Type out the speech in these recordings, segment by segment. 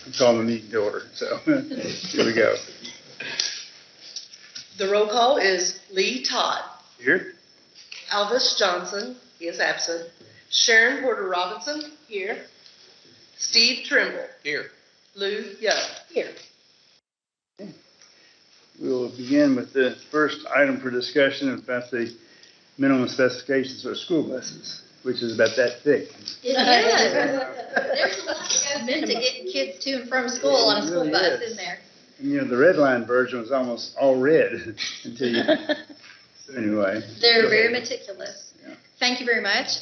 I'm calling the meeting to order, so here we go. The roll call is Lee Todd, Here? Alvis Johnson, he is absent, Sharon Porter Robinson, here, Steve Trimble, Here. Lou Young, here. We will begin with the first item for discussion about the minimum specifications for school buses, which is about that thick. It is. There's a lot that goes into getting kids to and from school on a school bus, isn't there? And, you know, the red line version was almost all red until you, anyway. They're very meticulous. Yeah. Thank you very much.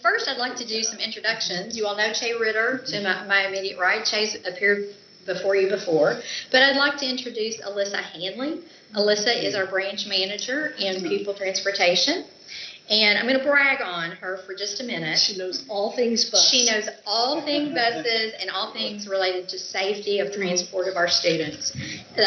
First, I'd like to do some introductions. You all know Che Ritter to my immediate right. Che's appeared before you before. But I'd like to introduce Alyssa Hanley. Alyssa is our branch manager in pupil transportation. And I'm going to brag on her for just a minute. She knows all things bus. She knows all things buses and all things related to safety of transport of our students.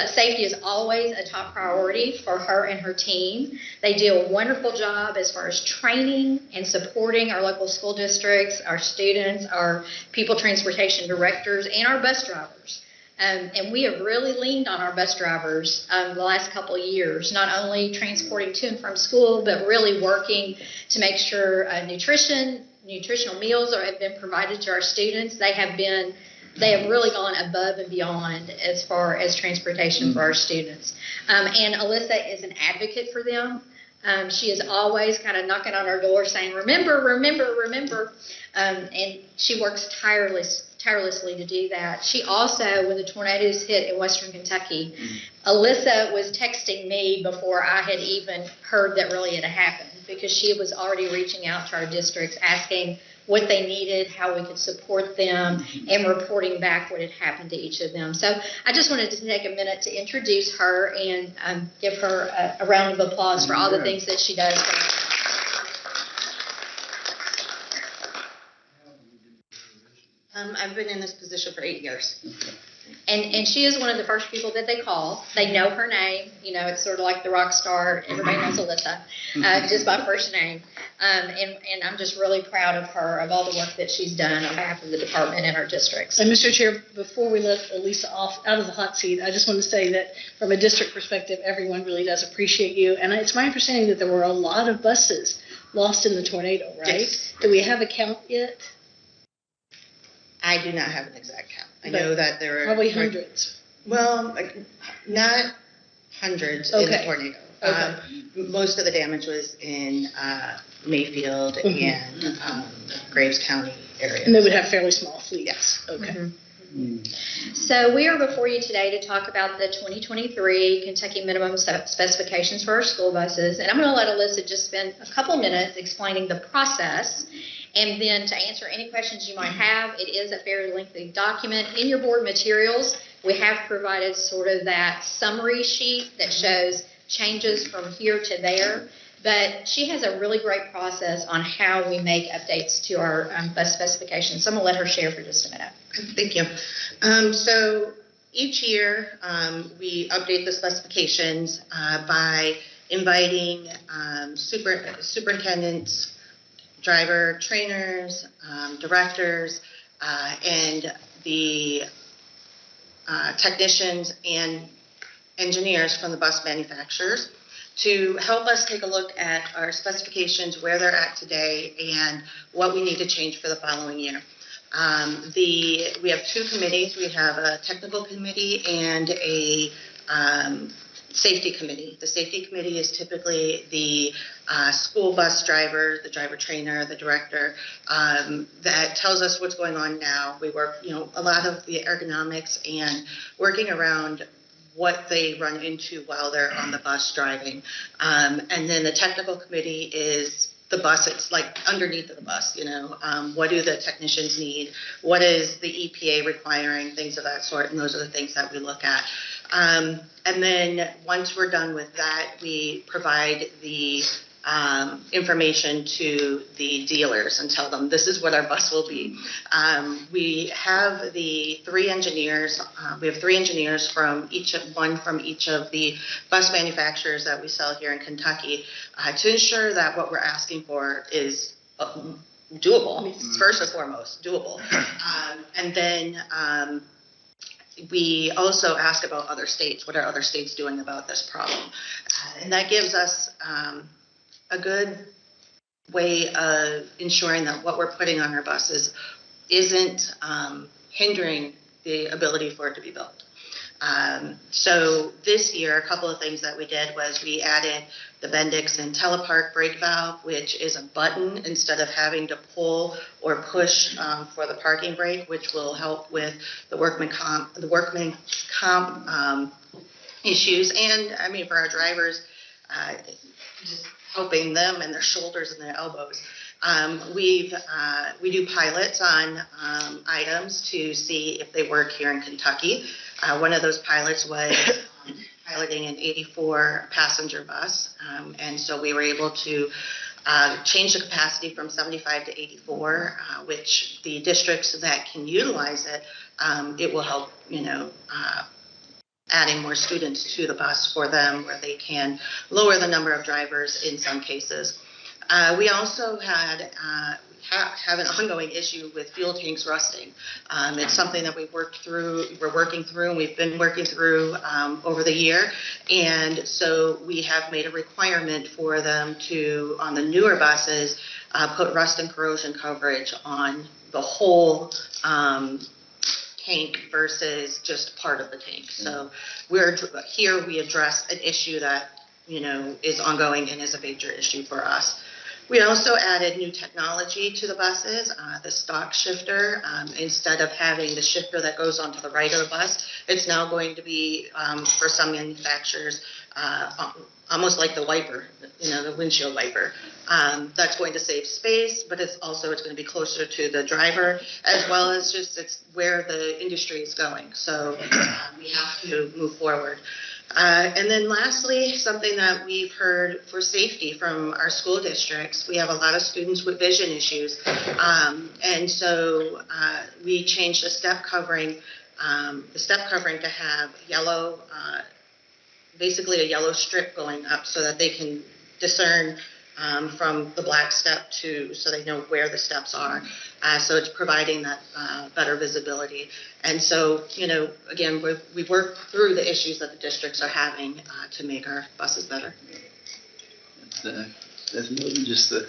Safety is always a top priority for her and her team. They do a wonderful job as far as training and supporting our local school districts, our students, our pupil transportation directors, and our bus drivers. And we have really leaned on our bus drivers the last couple of years, not only transporting to and from school, but really working to make sure nutritional meals have been provided to our students. They have really gone above and beyond as far as transportation for our students. And Alyssa is an advocate for them. She is always kind of knocking on our door saying, remember, remember, remember. And she works tirelessly to do that. She also, when the tornadoes hit in Western Kentucky, Alyssa was texting me before I had even heard that really had happened, because she was already reaching out to our districts, asking what they needed, how we could support them, and reporting back what had happened to each of them. So I just wanted to take a minute to introduce her and give her a round of applause for all the things that she does. I've been in this position for 8 years. And she is one of the first people that they call. They know her name. You know, it's sort of like the rock star. Everybody knows Alyssa, just by first name. And I'm just really proud of her, of all the work that she's done on behalf of the department and our districts. And Mr. Chair, before we let Elisa out of the hot seat, I just want to say that from a district perspective, everyone really does appreciate you. And it's my understanding that there were a lot of buses lost in the tornado, right? Yes. Do we have a count yet? I do not have an exact count. I know that there are probably hundreds. Well, not hundreds in the tornado. Okay. Most of the damage was in Mayfield and Graves County area. And they would have fairly small fleets. Yes. Okay. So we are before you today to talk about the 2023 Kentucky minimum specifications for our school buses. And I'm going to let Alyssa just spend a couple minutes explaining the process. And then to answer any questions you might have, it is a fairly lengthy document. In your board materials, we have provided sort of that summary sheet that shows changes from here to there. But she has a really great process on how we make updates to our bus specifications. So I'm going to let her share for just a minute. Thank you. So each year we update the specifications by inviting superintendents, driver trainers, directors, and the technicians and engineers from the bus manufacturers to help us take a look at our specifications, where they're at today, and what we need to change for the following year. We have two committees. We have a technical committee and a safety committee. The safety committee is typically the school bus driver, the driver trainer, the director, that tells us what's going on now. We work, a lot of the ergonomics and working around what they run into while they're on the bus driving. And then the technical committee is the bus. It's like underneath of the bus, what do the technicians need? What is the EPA requiring? Things of that sort. And those are the things that we look at. And then once we're done with that, we provide the information to the dealers and tell them this is what our bus will be. We have the three engineers. We have three engineers from one from each of the bus manufacturers that we sell here in Kentucky to ensure that what we're asking for is doable. First and foremost, doable. And then we also ask about other states. What are other states doing about this problem? And that gives us a good way of ensuring that what we're putting on our buses isn't hindering the ability for it to be built. So this year, a couple of things that we did was we added the Bendix and Telepark brake valve, which is a button instead of having to pull or push for the parking brake, which will help with the workman comp issues. And I mean, for our drivers, just helping them and their shoulders and their elbows. We do pilots on items to see if they work here in Kentucky. One of those pilots was piloting an 84 passenger bus. And so we were able to change the capacity from 75 to 84, which the districts that can utilize it, it will help, adding more students to the bus for them, where they can lower the number of drivers in some cases. We also have an ongoing issue with fuel tanks rusting. It's something that we're working through, and we've been working through over the year. And so we have made a requirement for them to, on the newer buses, put rust and corrosion coverage on the whole tank versus just part of the tank. So we address an issue that, is ongoing and is a major issue for us. We also added new technology to the buses, the stock shifter. Instead of having the shifter that goes onto the right of the bus, it's now going to be, for some manufacturers, almost like the wiper, the windshield wiper. That's going to save space, but it's going to be closer to the driver, as well as just it's where the industry is going. So we have to move forward. And then lastly, something that we've heard for safety from our school districts, we have a lot of students with vision issues. And so we changed the step covering to have yellow, basically a yellow strip going up so that they can discern from the black step so they know where the steps are. So it's providing that better visibility. And so, again, we work through the issues that the districts are having to make our buses better. That's more than just the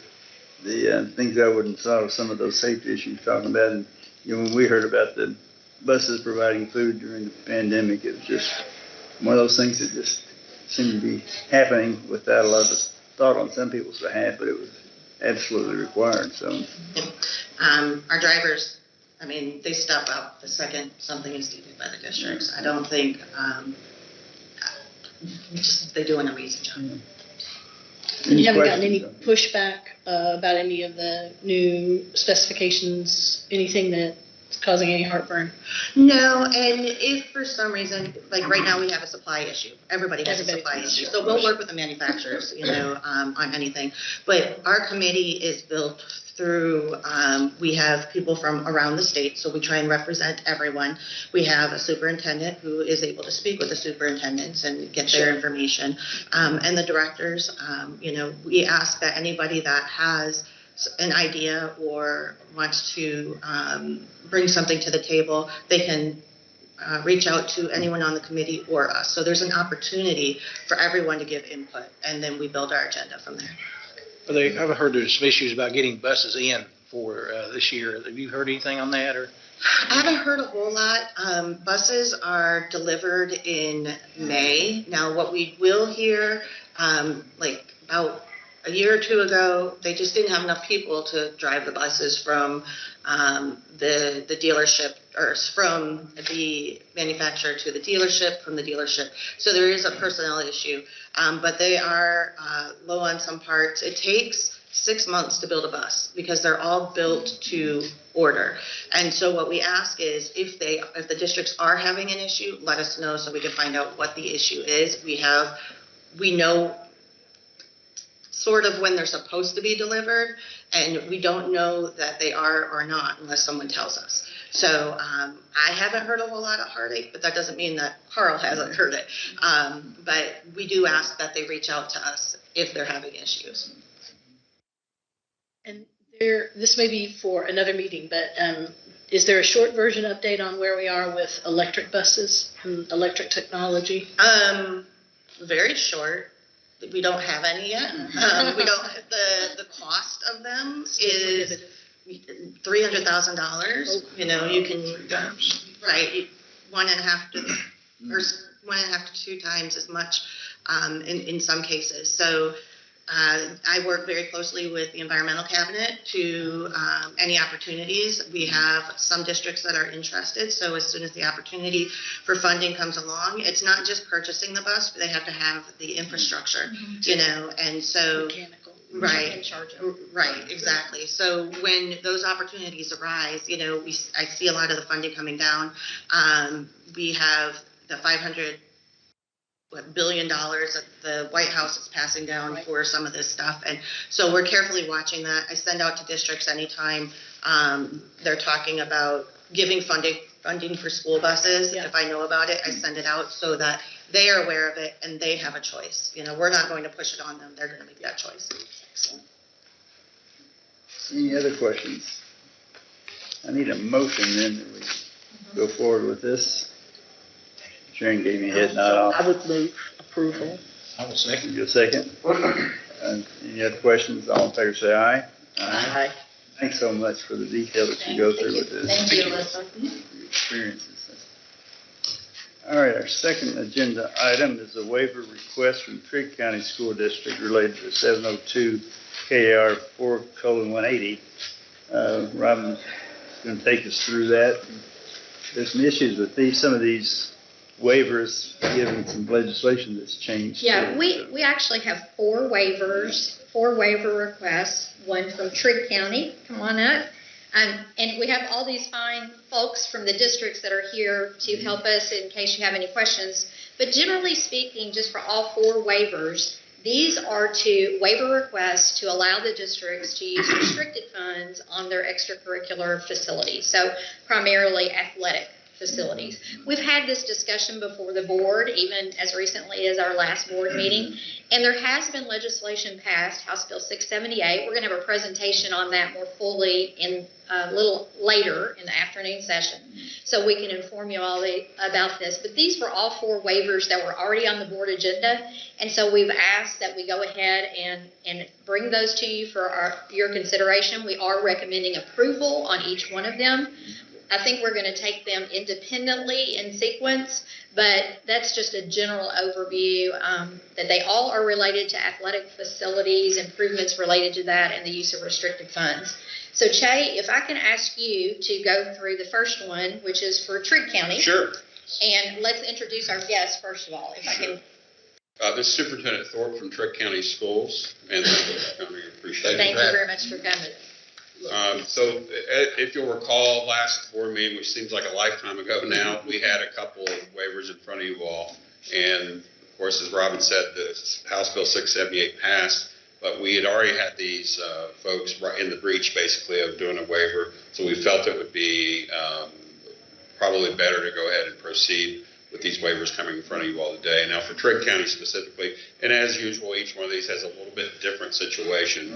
things I wouldn't thought of, some of those safety issues you're talking about. And, when we heard about the buses providing food during the pandemic, it was just one of those things that just seemed to be happening without a lot of thought on some people's behalf, but it was absolutely required. So, our drivers, they step up the second something is needed by the districts. I don't think they do an amazing job. You haven't gotten any pushback about any of the new specifications, anything that's causing any heartburn? No, and if for some reason, like right now we have a supply issue, everybody has a supply issue, so we'll work with the manufacturers, on anything. But our committee is built through, we have people from around the state, so we try and represent everyone. We have a superintendent who is able to speak with the superintendents and get their information. And the directors, we ask that anybody that has an idea or wants to bring something to the table, they can reach out to anyone on the committee or us. So there's an opportunity for everyone to give input, and then we build our agenda from there. I've heard there's some issues about getting buses in for this year. Have you heard anything on that? Or I haven't heard a whole lot. Buses are delivered in May. Now, what we will hear, like about a year or two ago, they just didn't have enough people to drive the buses from the dealership, or from the manufacturer to the dealership, from the dealership. So there is a personnel issue, but they are low on some parts. It takes 6 months to build a bus because they're all built to order. And so what we ask is if the districts are having an issue, let us know so we can find out what the issue is. We know sort of when they're supposed to be delivered, and we don't know that they are or not unless someone tells us. So I haven't heard a whole lot of heartache, but that doesn't mean that Carl hasn't heard it. But we do ask that they reach out to us if they're having issues. And this may be for another meeting, but Is there a short version update on where we are with electric buses and electric technology? Very short. We don't have any yet. We don't, the cost of them is $300,000. You know, you can, right, 1.5 to, or 1.5 to 2 times as much in some cases. So I work very closely with the environmental cabinet to any opportunities. We have some districts that are interested. So as soon as the opportunity for funding comes along, it's not just purchasing the bus, but they have to have the infrastructure, you know, and so. Mechanical. Right, right, exactly. So when those opportunities arise, you know, I see a lot of the funding coming down. We have the $500 billion that the White House is passing down for some of this stuff. And so we're carefully watching that. I send out to districts anytime they're talking about giving funding for school buses. Yeah. If I know about it, I send it out so that they are aware of it and they have a choice. You know, we're not going to push it on them. They're going to make that choice. So. Any other questions? I need a motion then that we go forward with this. Sharon gave me a head nod off. I would move approval. I will second. You a second? Any other questions? All in favor say aye. Aye. Thanks so much for the detail that you go through with this. Thank you, Alyssa. Your experiences. All right, our second agenda item is a waiver request from Trigg County School District related to 702 KR 4:180. Robin's going to take us through that. There's some issues with some of these waivers, given some legislation that's changed. Yeah, we actually have 4 waiver requests, one from Trigg County, come on up. And we have all these fine folks from the districts that are here to help us in case you have any questions. But generally speaking, just for all 4 waivers, these are waiver requests to allow the districts to use restricted funds on their extracurricular facilities, so primarily athletic facilities. We've had this discussion before the board, even as recently as our last board meeting, and there has been legislation passed, House Bill 678. We're going to have a presentation on that more fully in a little later in the afternoon session, so we can inform you all about this. But these were all 4 waivers that were already on the board agenda, and so we've asked that we go ahead and bring those to you for your consideration. We are recommending approval on each one of them. I think we're going to take them independently in sequence, but that's just a general overview that they all are related to athletic facilities, improvements related to that, and the use of restricted funds. So, Che, if I can ask you to go through the first one, which is for Trigg County. Sure. And let's introduce our guest, first of all, if I can. This is Superintendent Thorpe from Trigg County Schools, and I appreciate it. Thank you very much for coming. So if you'll recall, last board meeting, which seems like a lifetime ago now, we had a couple of waivers in front of you all. And of course, as Robin said, the House Bill 678 passed, but we had already had these folks right in the breach, basically, of doing a waiver. So we felt it would be probably better to go ahead and proceed with these waivers coming in front of you all today. Now, for Trigg County specifically, and as usual, each one of these has a little bit different situation,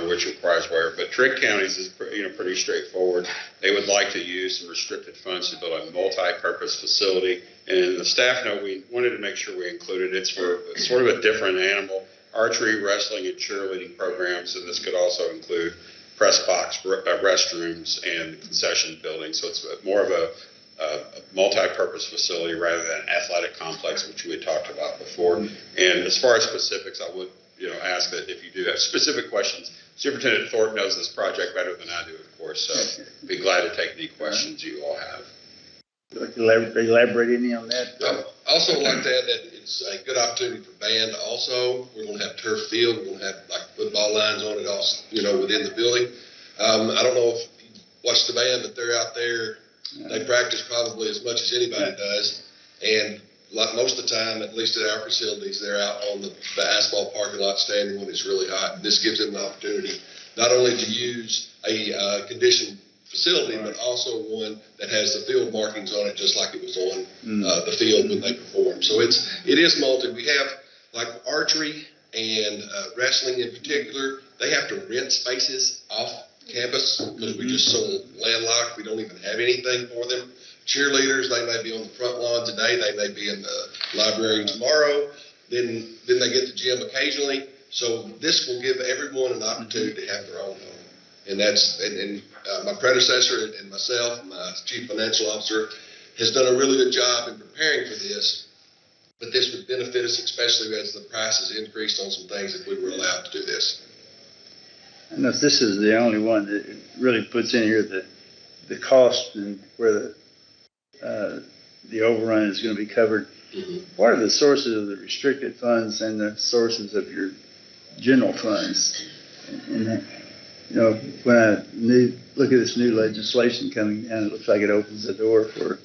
which requires waiver. But Trigg County's is pretty straightforward. They would like to use some restricted funds to build a multi-purpose facility. And the staff note, we wanted to make sure we included it's for sort of a different animal, archery, wrestling, and cheerleading programs. And this could also include press box, restrooms, and concession buildings. So it's more of a multi-purpose facility rather than an athletic complex, which we had talked about before. And as far as specifics, I would ask that if you do have specific questions, Superintendent Thorpe knows this project better than I do, of course, so I'd be glad to take any questions you all have. Would you like to elaborate any on that? I also like to add that it's a good opportunity for band also. We're going to have turf field. We're going to have like football lines on it also, within the building. I don't know if you watch the band, but they're out there. They practice probably as much as anybody does. And like most of the time, at least at our facilities, they're out on the asphalt parking lot standing when it's really hot. This gives them the opportunity not only to use a conditioned facility, but also one that has the field markings on it, just like it was on the field when they perform. So it is multi. We have like archery and wrestling in particular. They have to rent spaces off campus because we just so landlocked. We don't even have anything for them. Cheerleaders, they may be on the front lawn today. They may be in the library tomorrow. Then they get to gym occasionally. So this will give everyone an opportunity to have their own home. And my predecessor and myself, my chief financial officer, has done a really good job in preparing for this. But this would benefit us, especially as the prices increased on some things if we were allowed to do this. I know this is the only one that really puts in here the cost and where the overrun is going to be covered. Mm-hmm. What are the sources of the restricted funds and the sources of your general funds? And when I look at this new legislation coming down, it looks like it opens the door for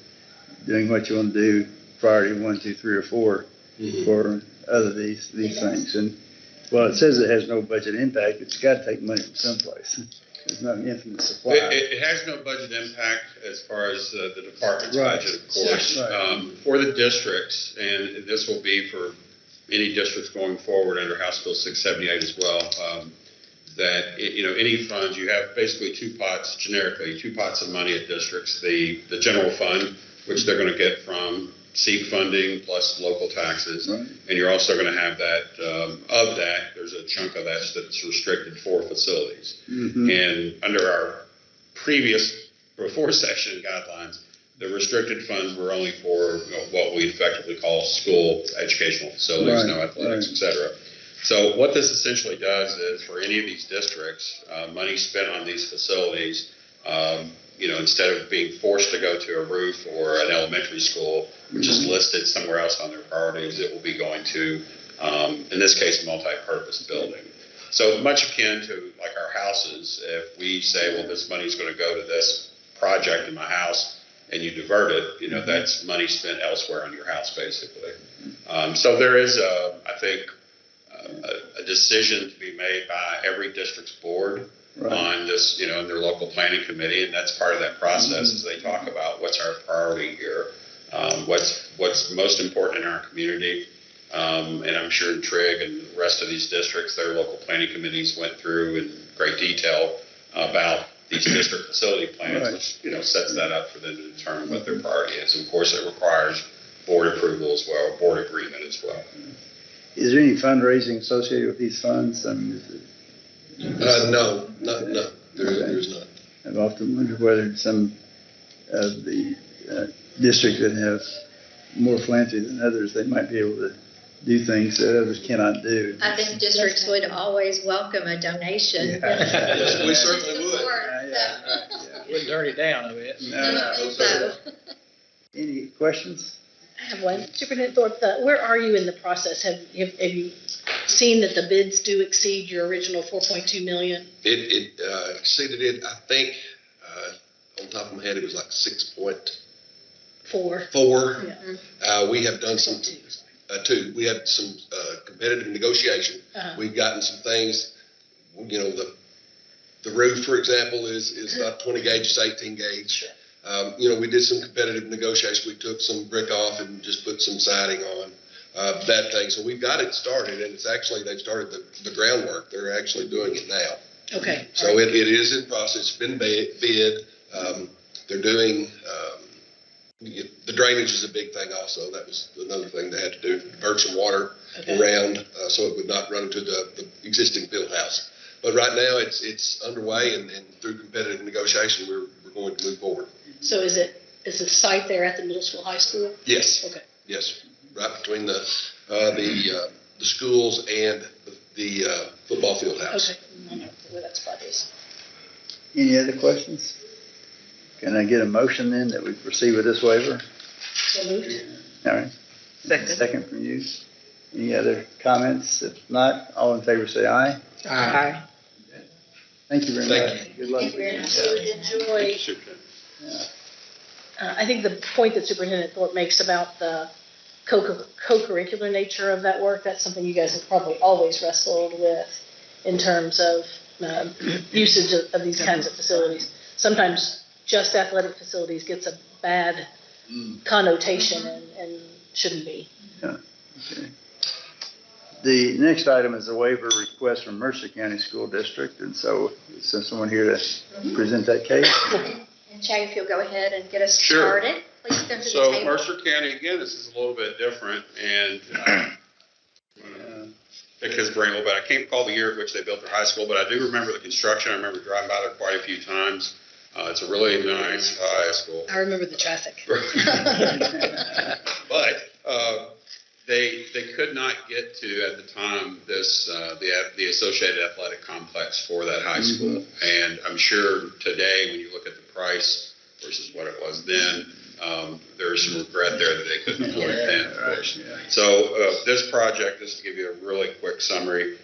doing what you want to do, priority 1, 2, 3, or 4 Mm-hmm. for other these things. And well, it says it has no budget impact, but you got to take money from someplace. There's not an infinite supply. It has no budget impact as far as the department's Right. budget, of course. Right. For the districts, and this will be for any districts going forward under House Bill 678 as well, that, any funds, you have basically two pots, generically, two pots of money at districts. The general fund, which they're going to get from seed funding plus local taxes. Right. And you're also going to have that, there's a chunk of that that's restricted for facilities. Mm-hmm. And under our previous before session guidelines, the restricted funds were only for what we effectively call school educational facilities, Right. no athletics, Right. et cetera. So what this essentially does is for any of these districts, money spent on these facilities, instead of being forced to go to a roof or an elementary school, which is listed somewhere else on their priorities, it will be going to, in this case, a multi-purpose building. So much akin to like our houses, if we say, well, this money's going to go to this project in my house, and you divert it, that's money spent elsewhere on your house, basically. So there is, I think, a decision to be made by every district's board Right. on this, in their local planning committee, and that's part of that process as they talk about what's our priority here, what's most important in our community. And I'm sure Trigg and the rest of these districts, their local planning committees went through in great detail about these district facility plans, Right. which, sets that up for them to determine what their priority is. And of course, it requires board approval as well, board agreement as well. Is there any fundraising associated with these funds? I mean, No, there's not. I've often wondered whether some of the districts that have more philanthropy than others, they might be able to do things that others cannot do. I think districts would always welcome a donation. Yes, we certainly would. Wouldn't turn it down a bit. No. Any questions? I have one. Superintendent Thorpe, where are you in the process? Have you seen that the bids do exceed your original 4.2 million? It exceeded it, I think, on top of my head, it was like 6.4. 4. Yeah. We have done some, 2. We had some competitive negotiation. Uh-huh. We've gotten some things, the roof, for example, is not 20 gauge, it's 18 gauge. We did some competitive negotiation. We took some brick off and just put some siding on, that thing. So we've got it started, and it's actually, they've started the groundwork. They're actually doing it now. Okay. So it is in process, it's been bid. They're doing, the drainage is a big thing also. That was another thing they had to do, divert some water around, so it would not run into the existing field house. But right now, it's underway, and through competitive negotiation, we're going to move forward. So is the site there at the middle school, high school? Yes. Okay. Yes, right between the schools and the football field house. Okay. I know where that spot is. Any other questions? Can I get a motion then that we proceed with this waiver? So moved. All right. Second from you. Any other comments? If not, all in favor say aye. Aye. Thank you very Thank much. Good luck. Thank you very much. Enjoy. Yeah. I think the point that Superintendent Thorpe makes about the co-curricular nature of that work, that's something you guys have probably always wrestled with in terms of usage of these kinds of facilities. Sometimes just athletic facilities gets a bad connotation and shouldn't be. Yeah. Okay. The next item is a waiver request from Mercer County School District, and so is there someone here to present that case? And Jay, if you'll go ahead and get us Sure. started, please come to the So table. Mercer County, again, this is a little bit different, and pick his brain a little bit. I can't recall the year at which they built their high school, but I do remember the construction. I remember driving by there quite a few times. It's a really nice high school. I remember the traffic. But they could not get to, at the time, the associated athletic complex for that high school. And I'm sure today, when you look at the price versus what it was then, there's some regret there that they couldn't afford it then, of course. So this project, just to give you a really quick summary,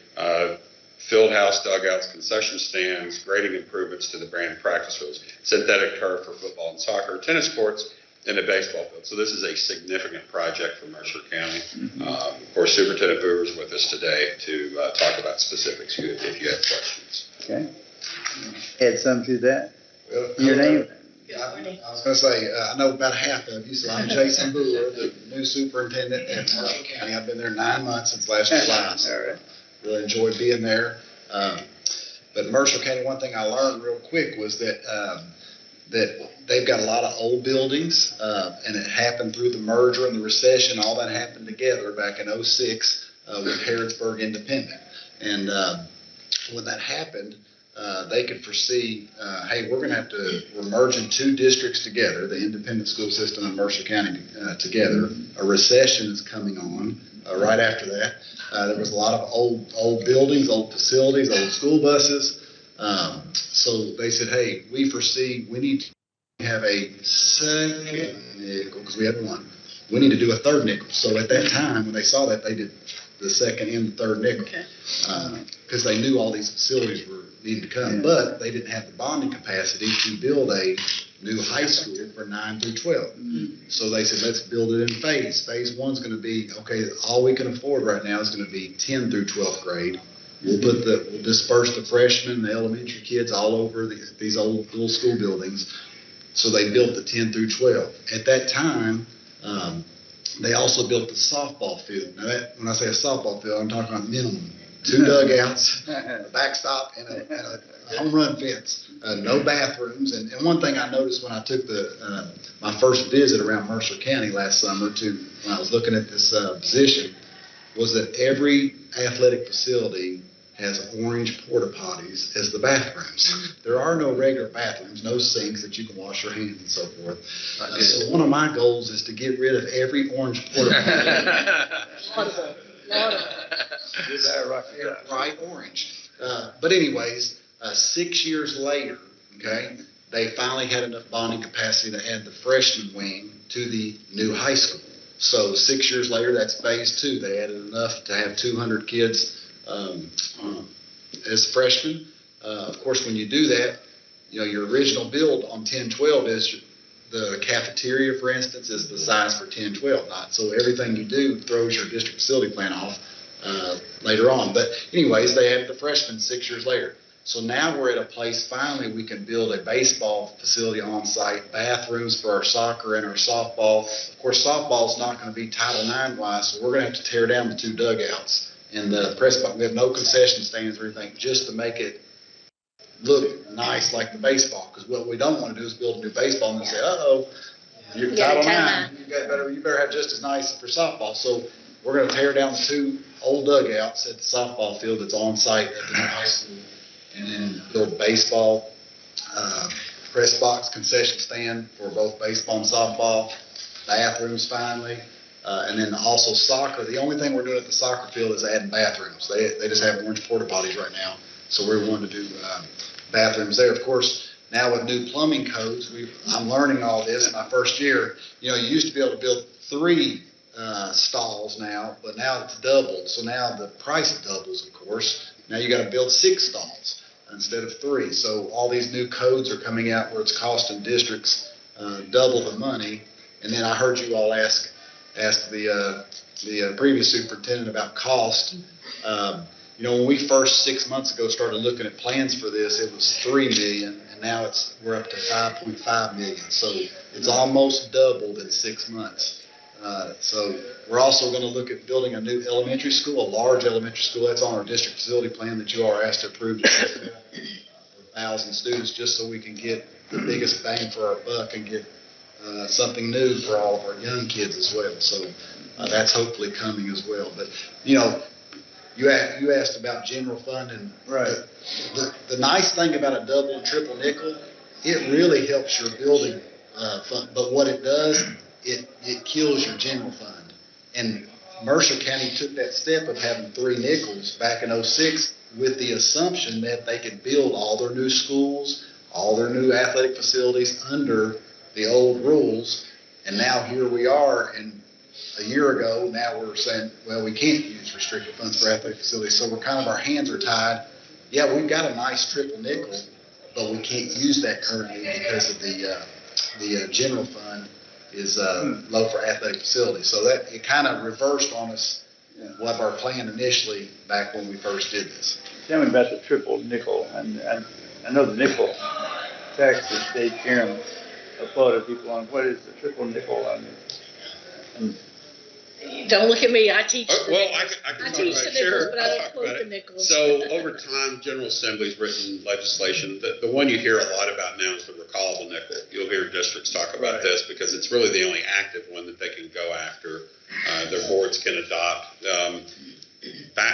field house, dugouts, concession stands, grading improvements to the brand practice fields, synthetic turf for football and soccer, tennis courts, and a baseball field. So this is a significant project for Mercer County. Of course, Superintendent Booher is with us today to talk about specifics if you have questions. Okay. Add some to that. Well, Your name? I was gonna say, I know about half of you, so I'm Jason Booher, the new superintendent at Mercer County. I've been there 9 months since last July, so All right. really enjoyed being there. But Mercer County, one thing I learned real quick was that they've got a lot of old buildings, and it happened through the merger and the recession. All that happened together back in '06 with Harrodsburg Independent. And when that happened, they could foresee, hey, we're merging 2 districts together, the independent school system and Mercer County together. A recession is coming on right after that. There was a lot of old buildings, old facilities, old school buses. So they said, hey, we foresee we need to have a second nickel, because we had one. We need to do a third nickel. So at that time, when they saw that, they did the second and the third nickel. Because they knew all these facilities were needed to come, but they didn't have the bonding capacity to build a new high school for 9 through 12. So they said, let's build it in phase. Phase 1's going to be, okay, all we can afford right now is going to be 10 through 12th grade. We'll disperse the freshmen, the elementary kids all over these old little school buildings. So they built the 10 through 12. At that time, they also built the softball field. Now when I say a softball field, I'm talking about minimum 2 dugouts, a backstop, and a home run fence. No bathrooms. And one thing I noticed when I took my first visit around Mercer County last summer when I was looking at this position, was that every athletic facility has orange porta potties as the bathrooms. There are no regular bathrooms, no sinks that you can wash your hands and so forth. So one of my goals is to get rid of every orange porta potty. Lot of them. Bright orange. But anyways, 6 years later, okay, they finally had enough bonding capacity to add the freshman wing to the new high school. So 6 years later, that's phase 2. They added enough to have 200 kids as freshmen. Of course, when you do that, your original build on 10-12 is the cafeteria, for instance, is the size for 10-12 not. So everything you do throws your district facility plan off later on. But anyways, they added the freshmen 6 years later. So now we're at a place, finally, we can build a baseball facility on site, bathrooms for our soccer and our softball. Of course, softball is not going to be Title IX wise, so we're going to have to tear down the 2 dugouts and the press box. We have no concession stands or anything, just to make it look nice like the baseball. Because what we don't want to do is build a new baseball and then say, you're Title IX, you better have just as nice for softball. So we're going to tear down the 2 old dugouts at the softball field that's on site at the new high school, and then build baseball, press box, concession stand for both baseball and softball, bathrooms finally, and then also soccer. The only thing we're doing at the soccer field is adding bathrooms. They just have orange porta potties right now, so we're wanting to do bathrooms there. Of course, now with new plumbing codes, I'm learning all this in my first year. You used to be able to build 3 stalls now, but now it's doubled. So now the price doubles, of course. Now you got to build 6 stalls instead of 3. So all these new codes are coming out where it's costing districts double the money. And then I heard you all ask the previous superintendent about cost. When we first 6 months ago started looking at plans for this, it was $3 million, and now we're up to $5.5 million. So it's almost doubled in 6 months. So we're also going to look at building a new elementary school, a large elementary school. That's on our district facility plan that you are asked to approve for 1,000 students, just so we can get the biggest bang for our buck and get something new for all of our young kids as well. So that's hopefully coming as well. But, you know, you asked about general fund, and Right. the nice thing about a double and triple nickel, it really helps your building fund. But what it does, it kills your general fund. And Mercer County took that step of having 3 nickels back in '06 with the assumption that they could build all their new schools, all their new athletic facilities under the old rules. And now here we are, and a year ago, now we're saying, well, we can't use restricted funds for athletic facilities. So we're kind of, our hands are tied. Yeah, we've got a nice triple nickel, but we can't use that currently because of the general fund is low for athletic facilities. So that, it kind of reversed on us what our plan initially back when we first did this. Tell me about the triple nickel, and I know the nickel tax that Dave Karen applauded people on. What is the triple nickel? Don't look at me, I teach. Well, I can I talk teach about the it. nickels, Sure, but I I'll don't talk quote about the it. nickels. So over time, General Assembly's written legislation. The one you hear a lot about now is the recallable nickel. You'll hear districts talk about Right. this because it's really the only active one that they can go after. Their boards can adopt.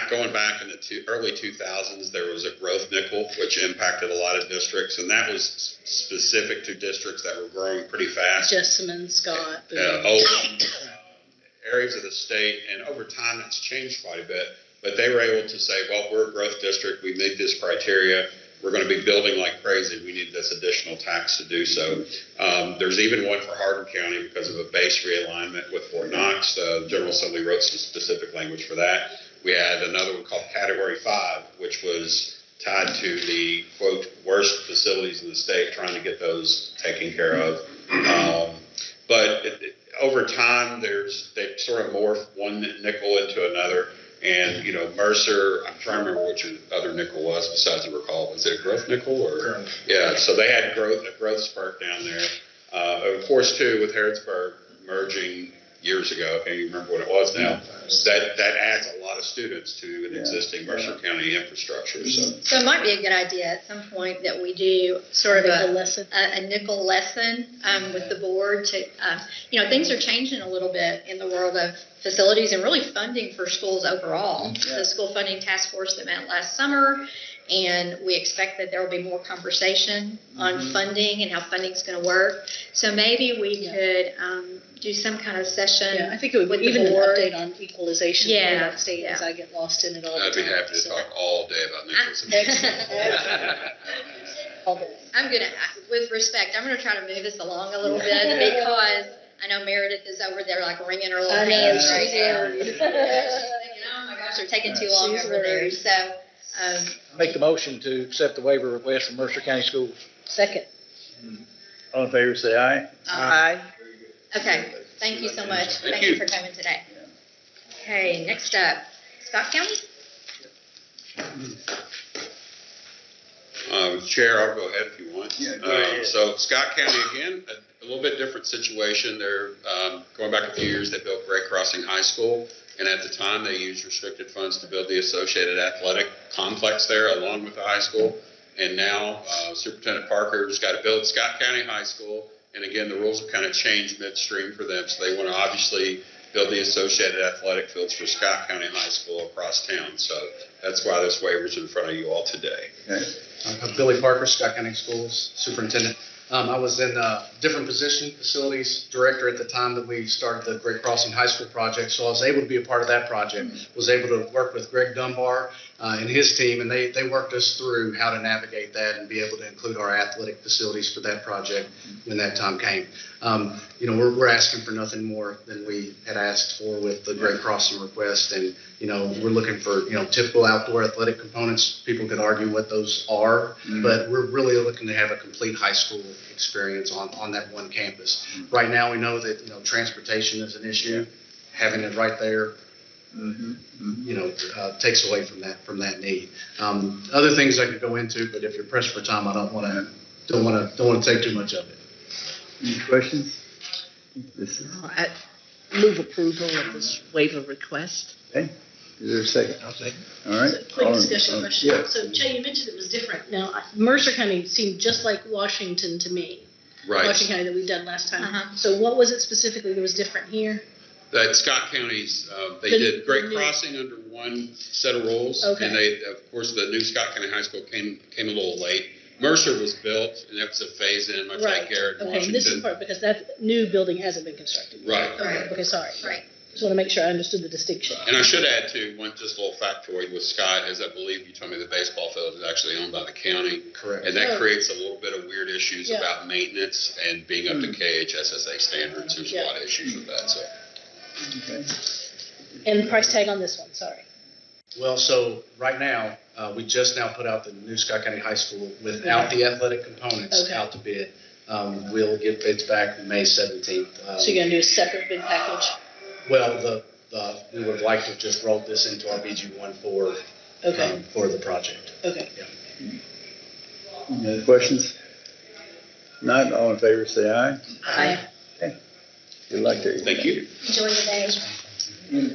Going back in the early 2000s, there was a growth nickel, which impacted a lot of districts, and that was specific to districts that were growing pretty fast. Jessamine, Scott. Oakland, areas of the state, and over time that's changed quite a bit. But they were able to say, well, we're a growth district, we meet this criteria, we're going to be building like crazy, we need this additional tax to do so. There's even one for Hardin County because of a base realignment with Fort Knox. The General Assembly wrote some specific language for that. We had another one called Category 5, which was tied to the, quote, worst facilities in the state, trying to get those taken care of. But over time, they sort of morphed one nickel into another. And, you know, Mercer, I'm trying to remember which other nickel was besides the recall. Was it a growth nickel or? Yeah, so they had a growth spurt down there. Of course, too, with Harrodsburg merging years ago, I can't even remember what it was now, that adds a lot of students to an existing Mercer County infrastructure. So it might be a good idea at some point that we do sort of Nickel lesson. a nickel lesson with the board to, you know, things are changing a little bit in the world of facilities and really funding for schools overall. Yeah. The school funding task force that met last summer, and we expect that there will be more conversation on funding and how funding's going to work. So maybe we could do some kind of session. Yeah, I think it would with be the even an board. update on equalization. Yeah, That state, as yeah. I get lost in it all the time. I'd be happy to so. talk all day about nickels. All day. I'm gonna, with respect, I'm gonna try to move us along a little bit because I know Meredith is over there like wringing her little I know, hands right she's now. worried. She's thinking, oh my gosh, they're taking too long She's over there. worried. So, Make the motion to accept the waiver request from Mercer County Schools. Second. All in favor, say aye. okay, thank you so much. Thank Thank you you. for coming today. Okay, next up, Scott County? Chair, I'll go ahead if you want. Yeah, go ahead. So Scott County, again, a little bit different situation. They're going back a few years, they built Gray Crossing High School. And at the time, they used restricted funds to build the associated athletic complex there along with the high school. And now Superintendent Parker's got to build Scott County High School. And again, the rules have kind of changed midstream for them. So they want to obviously build the associated athletic fields for Scott County High School across town. So that's why this waiver's in front of you all today. Okay. I'm Billy Parker, Scott County Schools Superintendent. I was in a different position, facilities director at the time that we started the Great Crossing High School project. So I was able to be a part of that project, was able to work with Greg Dunbar and his team, and they worked us through how to navigate that and be able to include our athletic facilities for that project when that time came. You know, we're asking for nothing more than we had asked for with the Great Crossing request. And, you know, we're looking for, you know, typical outdoor athletic components. People could argue what those are, but we're really looking to have a complete high school experience on that one campus. Right now, we know that, you know, transportation is an issue. Having it right there, you know, takes away from that need. Other things I could go into, but if you're pressed for time, I don't want to take too much of it. Any questions? This is, move approval of this waiver request. Okay, is there a second? I'll say. All right. Quick All in- discussion question. Yeah. So Jay, you mentioned it was different. Now, Mercer County seemed just like Washington to me. Right. Washington County that we've done last time. Uh-huh. So what was it specifically that was different here? That Scott County's, they The- did Great the new- Crossing under one set of rules. Okay. And they, of course, the new Scott County High School came a little late. Mercer was built, and that was a phase-in, much like Garrett and Okay, and this is Washington. part, because that new building hasn't been constructed. Right. Right. Okay, sorry. Right. Just want to make sure I understood the distinction. And I should add too, one just little factoid with Scott is I believe you told me the baseball field is actually owned by the county. Correct. And that Oh. creates a little bit of weird issues Yeah. about maintenance and being up to KHSSA standards. There's a lot of issues with that, so. Okay. And the price tag on this one, sorry. Well, so right now, we just now put out the new Scott County High School without the athletic components Okay. out to bid. We'll get bids back May 17th. So you're gonna do a separate bid package? Well, we would like to just roll this into our BG 1 Okay, for the project. okay. Any other questions? Not all in favor, say aye. Aye. Good luck to you. Thank you. Enjoy the day.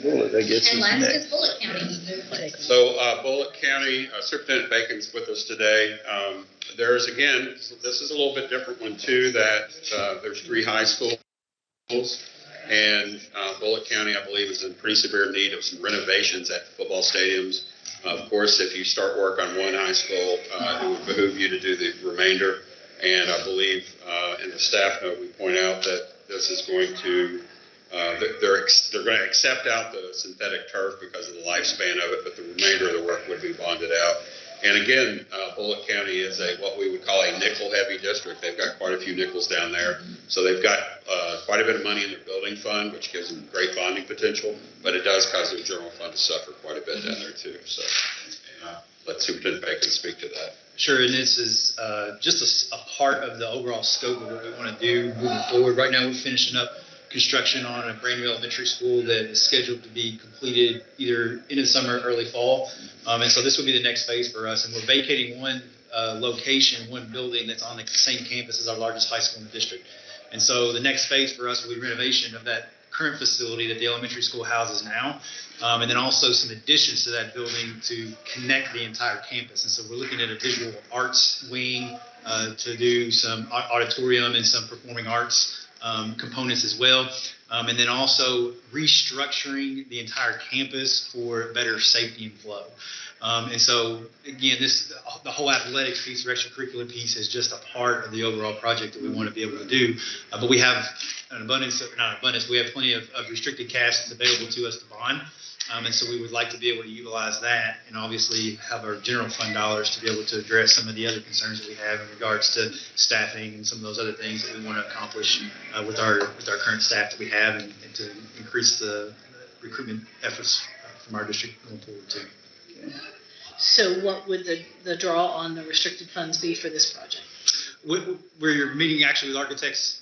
Bullet, I guess, And is last next. is Bullitt County. So, Bullitt County, Superintendent Bacon's with us today. There's, again, this is a little bit different one too, that there's 3 high schools. And Bullitt County, I believe, is in pretty severe need of some renovations at the football stadiums. Of course, if you start work on one high school, it would behoove you to do the remainder. And I believe in the staff note, we point out that this is going to, they're going to accept out the synthetic turf because of the lifespan of it, but the remainder of the work would be bonded out. And again, Bullitt County is what we would call a nickel-heavy district. They've got quite a few nickels down there. So they've got quite a bit of money in their building fund, which gives them great bonding potential, but it does cause their general fund to suffer quite a bit down there too. So let Superintendent Bacon speak to that. Sure, and this is just a part of the overall scope of what we want to do moving forward. Right now, we're finishing up construction on a brand new elementary school that is scheduled to be completed either in the summer or early fall. And so this will be the next phase for us. And we're vacating one location, one building that's on the same campus as our largest high school in the district. And so the next phase for us will be renovation of that current facility that the elementary school houses now. And then also some additions to that building to connect the entire campus. And so we're looking at a visual arts wing to do some auditorium and some performing arts components as well. And then also restructuring the entire campus for better safety and flow. And so, again, the whole athletics piece, or extracurricular piece, is just a part of the overall project that we want to be able to do. But we have we have plenty of restricted cash that's available to us to bond. And so we would like to be able to utilize that and obviously have our general fund dollars to be able to address some of the other concerns that we have in regards to staffing and some of those other things that we want to accomplish with our current staff that we have and to increase the recruitment efforts from our district going forward too. Okay. So what would the draw on the restricted funds be for this project? We're meeting actually with architects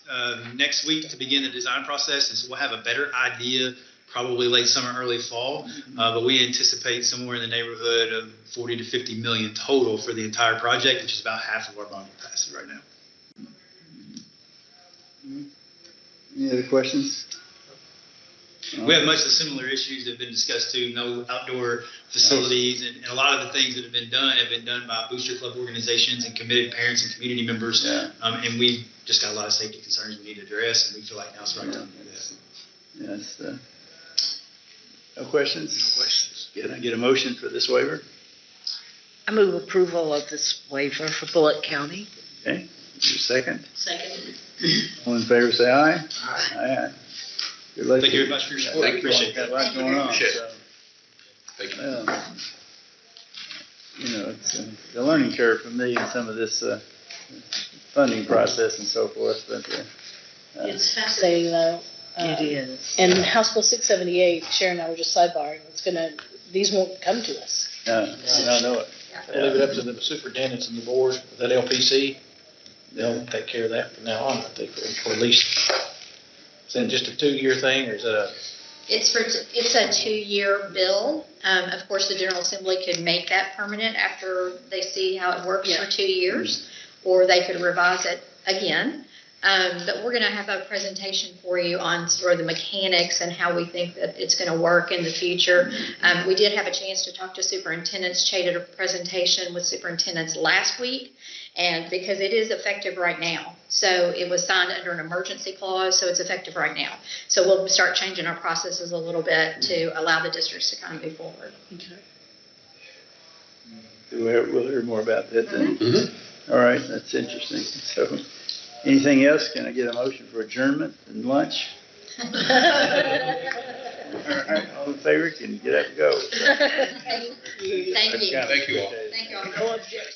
next week to begin the design process, and so we'll have a better idea probably late summer, early fall, but we anticipate somewhere in the neighborhood of 40 to 50 million total for the entire project, which is about half of our bond capacity right now. Any other questions? We have much of the similar issues that have been discussed too, no outdoor facilities, and a lot of the things that have been done by booster club organizations and committed parents and community members. Yeah. And we've just got a lot of safety concerns we need to address, and we feel like now's the right time to do that. Yes. No questions? No questions. Can I get a motion for this waiver? I move approval of this waiver for Bullitt County. Okay, is there a second? Second. All in favor, say aye. Aye. Good luck. Thank you very much for your support. Thank you. Appreciate Got that. a lot going on. Appreciate it. So, Thank you. well, it's a learning curve for me in some of this funding process and so forth, but It's fascinating though. It is. And House Bill 678, Sharon and I were just sidebarring, these won't come to us. no, I know it. We'll leave it up to the superintendents and the board, that LPC, they'll take care of that from now on, I think, or at least, is that just a 2-year thing, or is that a? It's a 2-year bill. Of course, the General Assembly could make that permanent after they see how it works Yeah. for 2 years, or they could revise it again. But we're gonna have a presentation for you on sort of the mechanics and how we think that it's gonna work in the future. We did have a chance to talk to superintendents. Che did a presentation with superintendents last week, and because it is effective right now. So it was signed under an emergency clause, so it's effective right now. So we'll start changing our processes a little bit to allow the districts to kind of move forward. We'll hear more about that then. Mhm. All right, that's interesting. So, anything else? Can I get a motion for adjournment and lunch? All right, all in favor, can get up and go. Thank you. Thank you all. Thank you all.